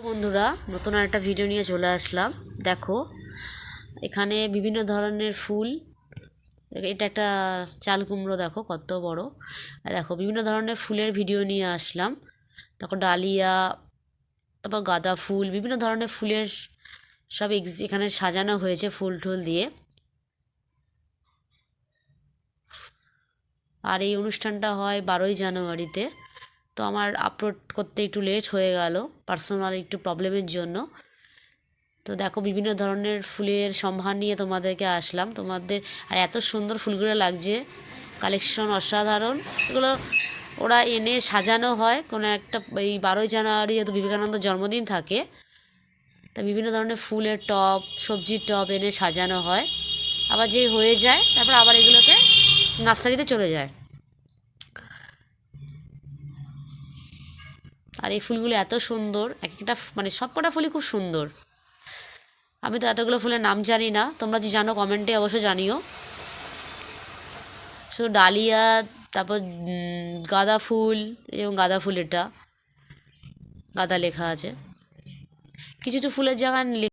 বন্ধুরা, নতুন একটা ভিডিও নিয়ে চলে আসলাম। দেখো, এখানে বিভিন্ন ধরনের ফুল। এটা একটা চাল কুমড়ো, দেখো কত বড়। আর দেখো, বিভিন্ন ধরনের ফুলের ভিডিও নিয়ে আসলাম। দেখো, ডালিয়া, তারপর গাঁদা ফুল, বিভিন্ন ধরনের ফুলের সব এখানে সাজানো হয়েছে ফুল টুল দিয়ে। আর এই অনুষ্ঠানটা হয় 12ই জানুয়ারিতে। তো আমার আপলোড করতে একটু লেট হয়ে গেল পার্সোনাল একটু প্রবলেমের জন্য। তো দেখো, বিভিন্ন ধরনের ফুলের সম্ভার নিয়ে তোমাদেরকে আসলাম। তোমাদের আর এত সুন্দর ফুলগুলো লাগছে, কালেকশন অসাধারণ। এগুলো ওরা এনে সাজানো হয় কোনো একটা, এই 12ই জানুয়ারি যেহেতু বিবেকানন্দ জন্মদিন থাকে, তা বিভিন্ন ধরনের ফুলের টব, সবজির টব এনে সাজানো হয়। আবার যে হয়ে যায় তারপর আবার এগুলোকে নার্সারিতে চলে যায়। আর এই ফুলগুলো এত সুন্দর, এক একটা মানে সব কটা ফুলই খুব সুন্দর। আমি তো এতগুলো ফুলের নাম জানি না, তোমরা যে জানো কমেন্টে অবশ্যই জানিও। শুধু ডালিয়া, তারপর গাঁদা ফুল, এবং গাঁদা ফুল, এটা গাঁদা লেখা আছে। কিছু কিছু ফুলের জায়গায়